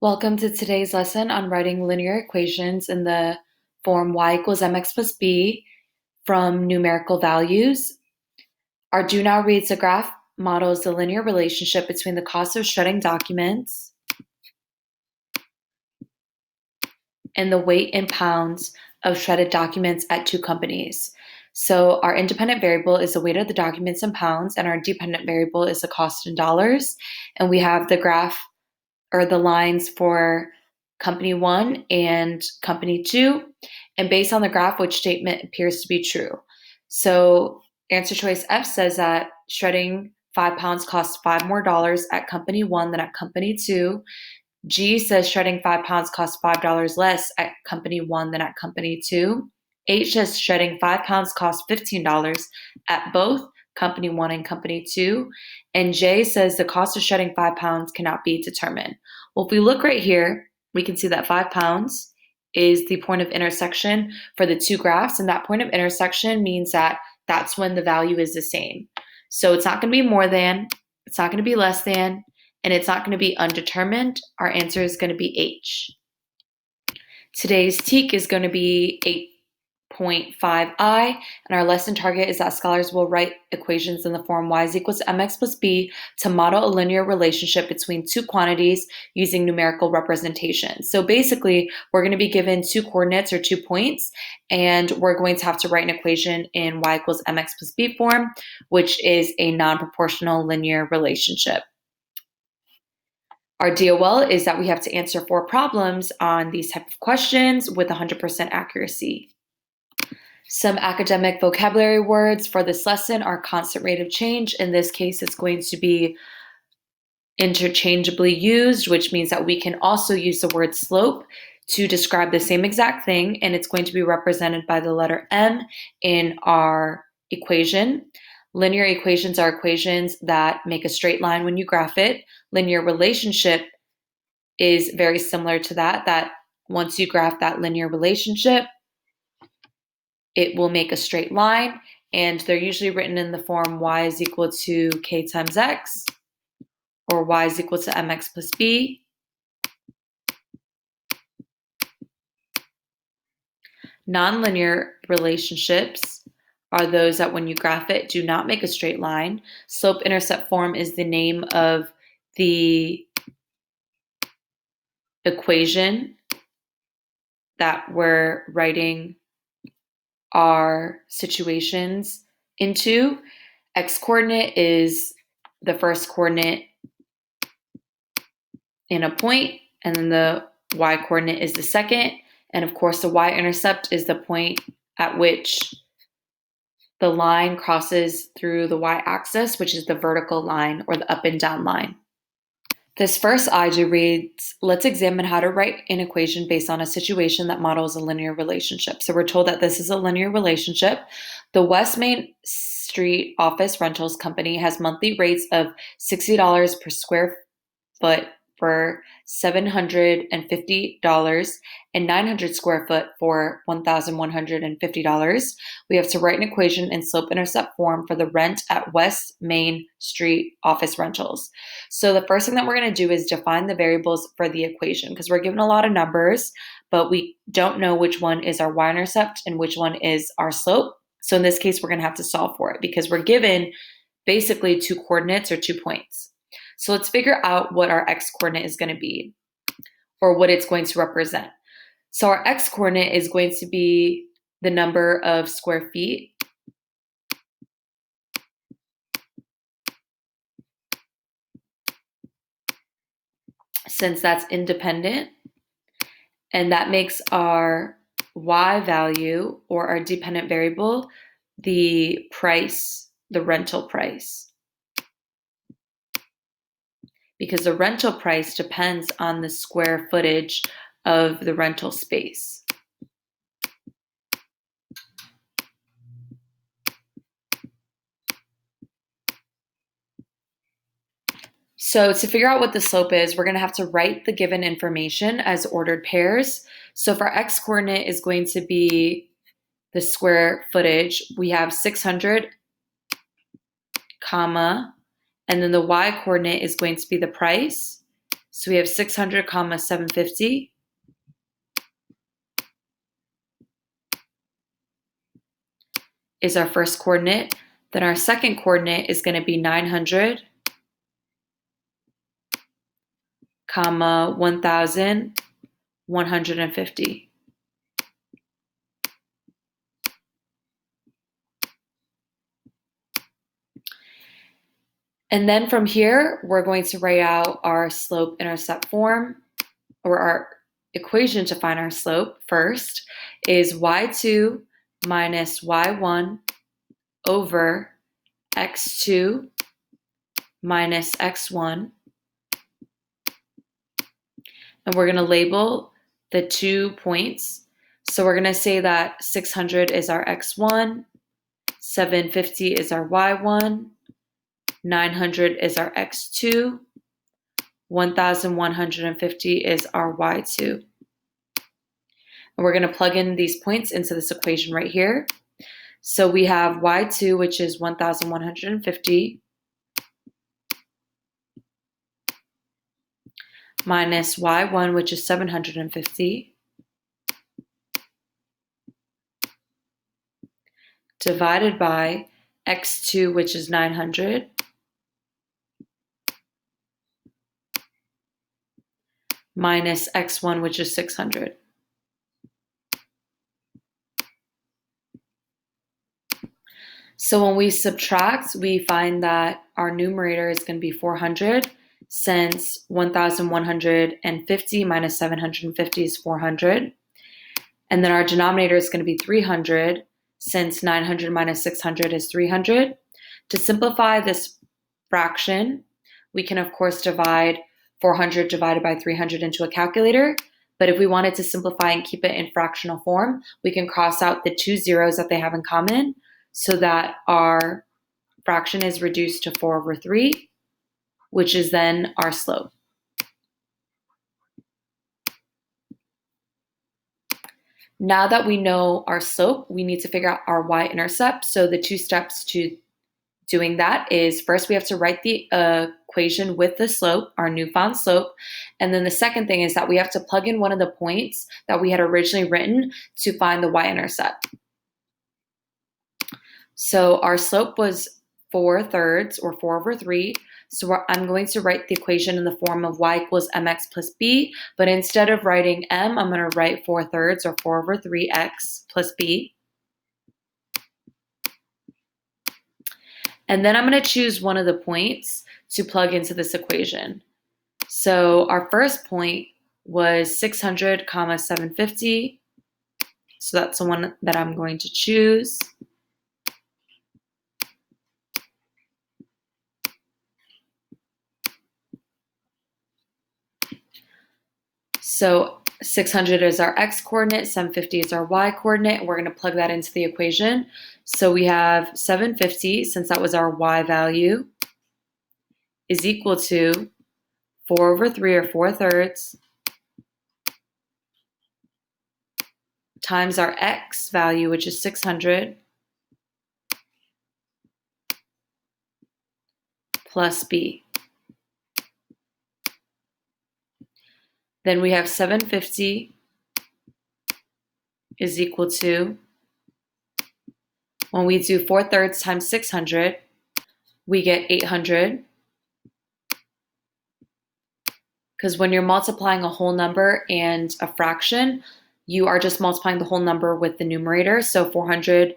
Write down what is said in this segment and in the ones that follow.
Welcome to today's lesson on writing linear equations in the form y equals mx plus b from numerical values. Our do now reads a graph models the linear relationship between the cost of shredding documents and the weight in pounds of shredded documents at two companies. So our independent variable is the weight of the documents in pounds, and our dependent variable is the cost in dollars. And we have the graph or the lines for company 1 and company 2, and based on the graph, which statement appears to be true. So answer choice F says that shredding 5 pounds costs $5 more at company 1 than at company 2. G says shredding 5 pounds costs $5 less at company 1 than at company 2. H says shredding 5 pounds costs $15 at both company 1 and company 2. And J says the cost of shredding 5 pounds cannot be determined. Well, if we look right here, we can see that 5 pounds is the point of intersection for the two graphs. And that point of intersection means that that's when the value is the same. So it's not going to be more than, it's not going to be less than, and it's not going to be undetermined. Our answer is going to be H. Today's TEK is going to be 8.5i, and our lesson target is that scholars will write equations in the form y is equals to mx plus b to model a linear relationship between two quantities using numerical representation. So basically, we're going to be given two coordinates or 2 points, and we're going to have to write an equation in y equals mx plus b form, which is a non-proportional linear relationship. Our DOL is that we have to answer 4 problems on these type of questions with 100% accuracy. Some academic vocabulary words for this lesson are constant rate of change. In this case, it's going to be interchangeably used, which means that we can also use the word slope to describe the same exact thing, and it's going to be represented by the letter M in our equation. Linear equations are equations that make a straight line when you graph it. Linear relationship is very similar to that once you graph that linear relationship, it will make a straight line, and they're usually written in the form y is equal to k times x, or y is equal to mx plus b. Nonlinear relationships are those that when you graph it do not make a straight line. Slope-intercept form is the name of the equation that we're writing our situations into. X coordinate is the first coordinate in a point, and then the y coordinate is the second. And of course, the y-intercept is the point at which the line crosses through the y-axis, which is the vertical line or the up and down line. This first IG reads, let's examine how to write an equation based on a situation that models a linear relationship. So we're told that this is a linear relationship. The West Main Street Office Rentals Company has monthly rates of $60 per square foot for $750 and 900 square foot for $1,150. We have to write an equation in slope-intercept form for the rent at West Main Street Office Rentals. So the first thing that we're going to do is define the variables for the equation, because we're given a lot of numbers, but we don't know which one is our y-intercept and which one is our slope. So in this case, we're going to have to solve for it because we're given basically 2 coordinates or 2 points. So let's figure out what our x-coordinate is going to be, or what it's going to represent. So our x-coordinate is going to be the number of square feet since that's independent, and that makes our y value, or our dependent variable, the price, the rental price, because the rental price depends on the square footage of the rental space. So to figure out what the slope is, we're going to have to write the given information as ordered pairs. So if our x-coordinate is going to be the square footage, we have 600, comma, and then the y-coordinate is going to be the price. So we have 600 comma 750 is our first coordinate. Then our second coordinate is going to be 900 comma 1150. And then from here, we're going to write out our slope-intercept form, or our equation to find our slope first is y2 minus y1 over x2 minus x1. And we're going to label the 2 points. So we're going to say that 600 is our x1, 750 is our y1, 900 is our x2, 1150 is our y2. And we're going to plug in these points into this equation right here. So we have y2, which is 1150, minus y1, which is 750, divided by x2, which is 900, minus x1, which is 600. So when we subtract, we find that our numerator is going to be 400, since 1150 minus 750 is 400. And then our denominator is going to be 300, since 900 minus 600 is 300. To simplify this fraction, we can, of course, divide 400 divided by 300 into a calculator. But if we wanted to simplify and keep it in fractional form, we can cross out the 2 zeros that they have in common so that our fraction is reduced to 4/3, which is then our slope. Now that we know our slope, we need to figure out our y-intercept. So the 2 steps to doing that is, first we have to write the equation with the slope, our newfound slope. And then the second thing is that we have to plug in one of the points that we had originally written to find the y-intercept. So our slope was 4/3 or 4/3. So I'm going to write the equation in the form of y equals mx plus b, but instead of writing m, I'm going to write 4/3 or 4/3x plus b. And then I'm going to choose one of the points to plug into this equation. So our first point was 600 comma 750. So that's the one that I'm going to choose. So 600 is our x coordinate, 750 is our y coordinate. We're going to plug that into the equation. So we have 750, since that was our y value, is equal to 4/3 or 4/3 times our x value, which is 600, plus b. Then we have 750 is equal to, when we do 4/3 times 600, we get 800. Because when you're multiplying a whole number and a fraction, you are just multiplying the whole number with the numerator. So 400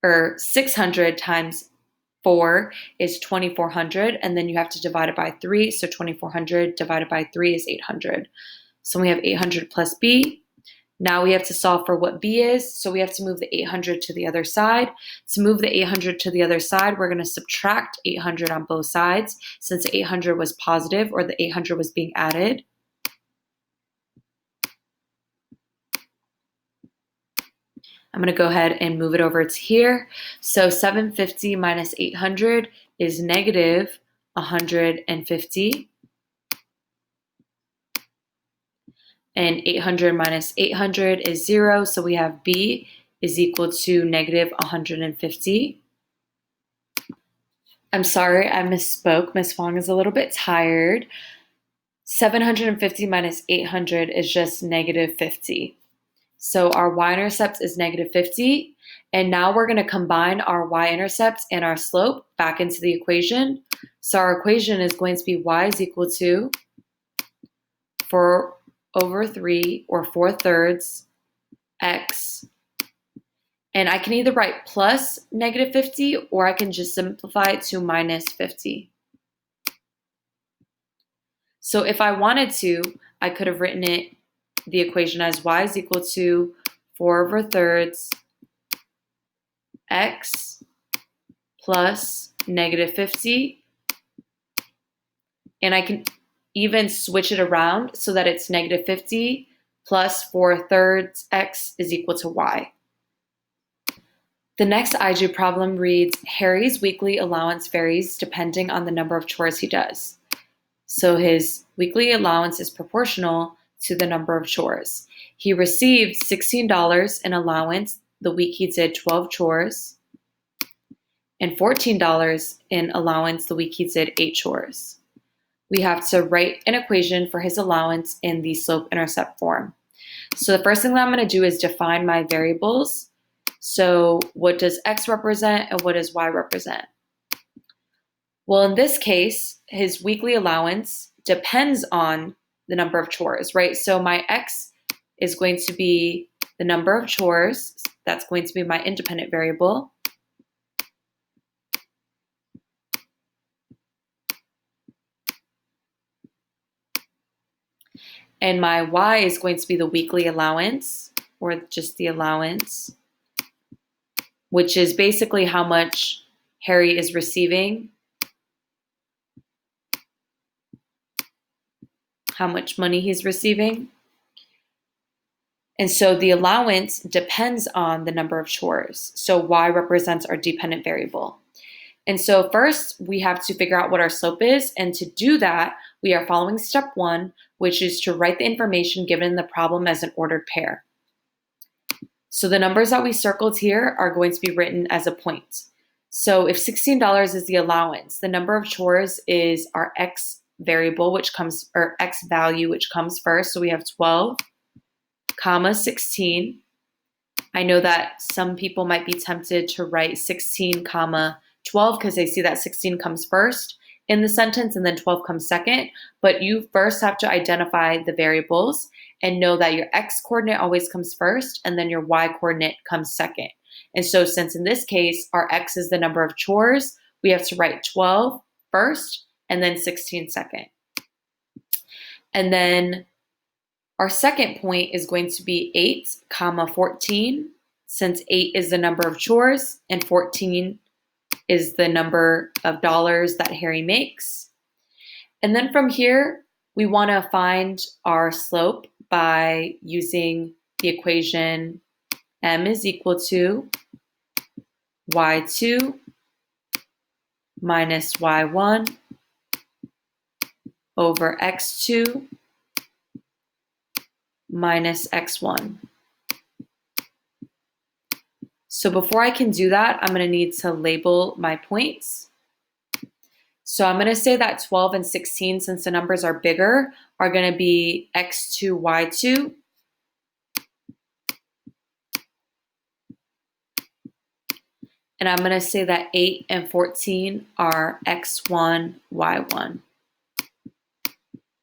or 600 times 4 is 2400, and then you have to divide it by 3. So 2400 divided by 3 is 800. So we have 800 plus b. Now we have to solve for what b is. So we have to move the 800 to the other side. To move the 800 to the other side, we're going to subtract 800 on both sides, since 800 was positive, or the 800 was being added. I'm going to go ahead and move it over to here. So 750 minus 800 is negative 150. And 800 minus 800 is 0. So we have b is equal to negative 150. I'm sorry, I misspoke. Miss Wong is a little bit tired. 750 minus 800 is just negative 50. So our y-intercept is negative 50. And now we're going to combine our y-intercept and our slope back into the equation. So our equation is going to be y is equal to 4 over 3, or 4/3, x. And I can either write plus negative 50, or I can just simplify it to minus 50. So if I wanted to, I could have written the equation as y is equal to 4/3 x plus negative 50. And I can even switch it around so that it's negative 50 plus 4/3 x is equal to y. The next algebra problem reads, Harry's weekly allowance varies depending on the number of chores he does. So his weekly allowance is proportional to the number of chores. He received $16 in allowance the week he did 12 chores, and $14 in allowance the week he did 8 chores. We have to write an equation for his allowance in the slope-intercept form. So the first thing that I'm going to do is define my variables. So what does x represent and what does y represent? Well, in this case, his weekly allowance depends on the number of chores, right? So my x is going to be the number of chores. That's going to be my independent variable. And my y is going to be the weekly allowance, or just the allowance, which is basically how much Harry is receiving, how much money he's receiving. And so the allowance depends on the number of chores. So y represents our dependent variable. And so first we have to figure out what our slope is. And to do that, we are following step 1, which is to write the information given in the problem as an ordered pair. So the numbers that we circled here are going to be written as a point. So if $16 is the allowance, the number of chores is our x variable, which comes, or x value, which comes first. So we have 12, comma 16. I know that some people might be tempted to write 16, comma 12 because they see that 16 comes first in the sentence and then 12 comes second. But you first have to identify the variables and know that your x coordinate always comes first and then your y coordinate comes second. And so since in this case, our x is the number of chores, we have to write 12 first and then 16 second. And then our second point is going to be 8, comma 14, since 8 is the number of chores and 14 is the number of dollars that Harry makes. And then from here, we want to find our slope by using the equation m is equal to y2 minus y1 over x2 minus x1. So before I can do that, I'm going to need to label my points. So I'm going to say that 12 and 16, since the numbers are bigger, are going to be x2, y2. And I'm going to say that 8 and 14 are x1, y1.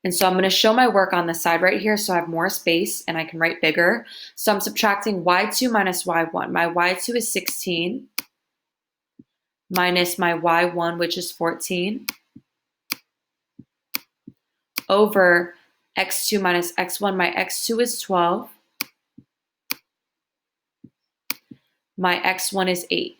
And so I'm going to show my work on the side right here so I have more space and I can write bigger. So I'm subtracting y2 minus y1. My y2 is 16 minus my y1, which is 14, over x2 minus x1. My x2 is 12. My x1 is 8.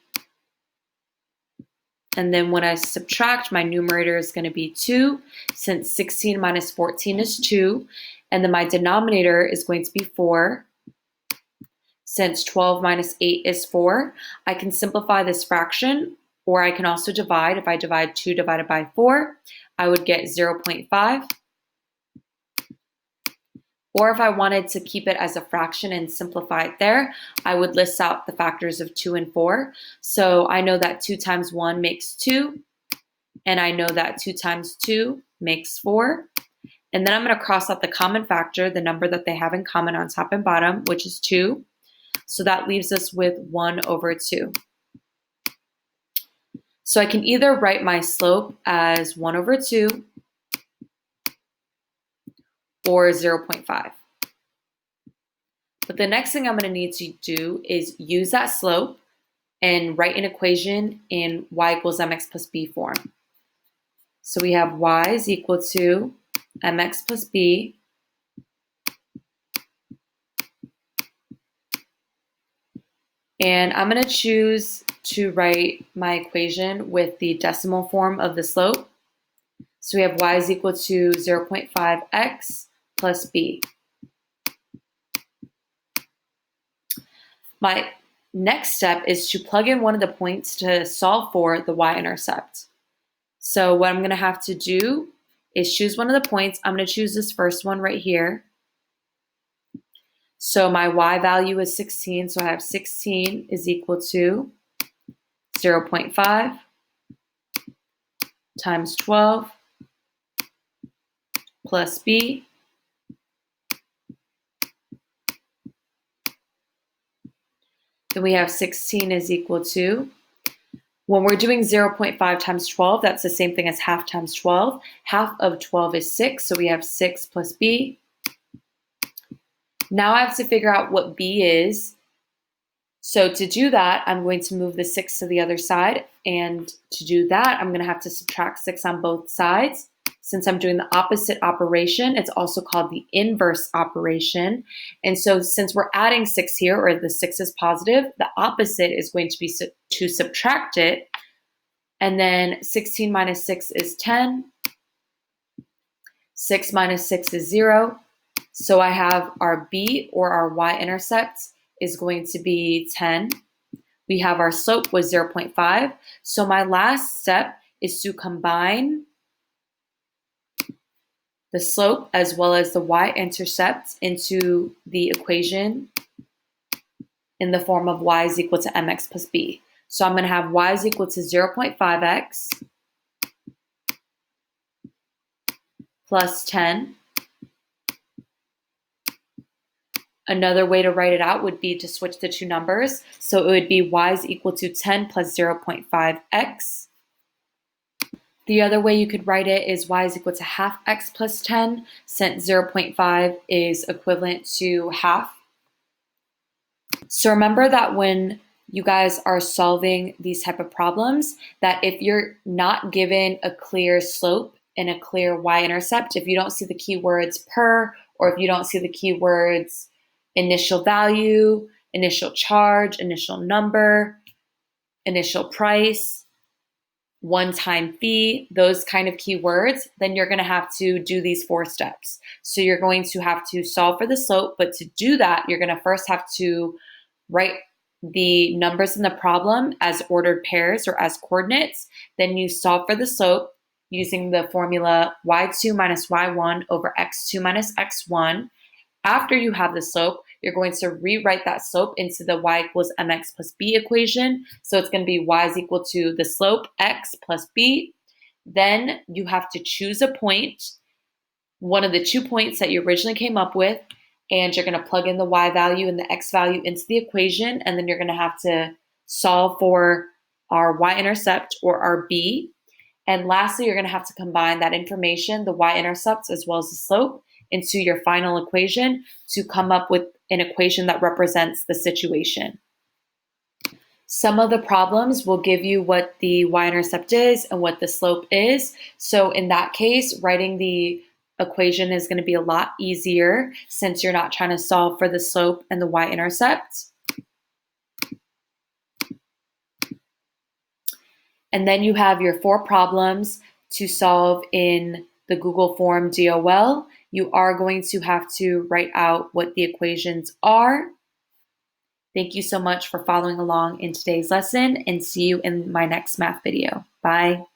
And then when I subtract, my numerator is going to be 2, since 16 minus 14 is 2. And then my denominator is going to be 4, since 12 minus 8 is 4. I can simplify this fraction, or I can also divide. If I divide 2 divided by 4, I would get 0.5. Or if I wanted to keep it as a fraction and simplify it there, I would list out the factors of 2 and 4. So I know that 2 times 1 makes 2, and I know that 2 times 2 makes 4. And then I'm going to cross out the common factor, the number that they have in common on top and bottom, which is 2. So that leaves us with 1 over 2. So I can either write my slope as 1 over 2 or 0.5. But the next thing I'm going to need to do is use that slope and write an equation in y equals mx plus b form. So we have y is equal to mx plus b and I'm going to choose to write my equation with the decimal form of the slope. So we have y is equal to 0.5x plus b. My next step is to plug in one of the points to solve for the y-intercept. So what I'm going to have to do is choose one of the points. I'm going to choose this first one right here. So my y value is 16, so I have 16 is equal to 0.5 times 12 plus b. Then we have 16 is equal to, when we're doing 0.5 times 12, that's the same thing as half times 12. Half of 12 is 6, so we have 6 plus b. Now I have to figure out what b is. So to do that, I'm going to move the 6 to the other side. And to do that, I'm going to have to subtract 6 on both sides. Since I'm doing the opposite operation, it's also called the inverse operation. And so since we're adding 6 here, or the 6 is positive, the opposite is going to be to subtract it. And then 16 minus 6 is 10. 6 minus 6 is 0. So I have our b, or our y-intercept, is going to be 10. We have our slope was 0.5. So my last step is to combine the slope as well as the y-intercept into the equation in the form of y is equal to mx plus b. So I'm going to have y is equal to 0.5x plus 10. Another way to write it out would be to switch the two numbers. So it would be y is equal to 10 plus 0.5x. The other way you could write it is y is equal to half x plus 10, since 0.5 is equivalent to half. So remember that when you guys are solving these type of problems, that if you're not given a clear slope and a clear y-intercept, if you don't see the keywords per, or if you don't see the keywords initial value, initial charge, initial number, initial price, one-time fee, those kind of keywords, then you're going to have to do these 4 steps. So you're going to have to solve for the slope, but to do that, you're going to first have to write the numbers in the problem as ordered pairs or as coordinates. Then you solve for the slope using the formula y2 minus y1 over x2 minus x1. After you have the slope, you're going to rewrite that slope into the y equals mx plus b equation. So it's going to be y is equal to the slope x plus b. Then you have to choose a point, one of the 2 points that you originally came up with, and you're going to plug in the y value and the x value into the equation, and then you're going to have to solve for our y-intercept, or our b. And lastly, you're going to have to combine that information, the y-intercept as well as the slope, into your final equation to come up with an equation that represents the situation. Some of the problems will give you what the y-intercept is and what the slope is. So in that case, writing the equation is going to be a lot easier since you're not trying to solve for the slope and the y-intercept. And then you have your 4 problems to solve in the Google form DOL. You are going to have to write out what the equations are. Thank you so much for following along in today's lesson, and see you in my next math video. Bye.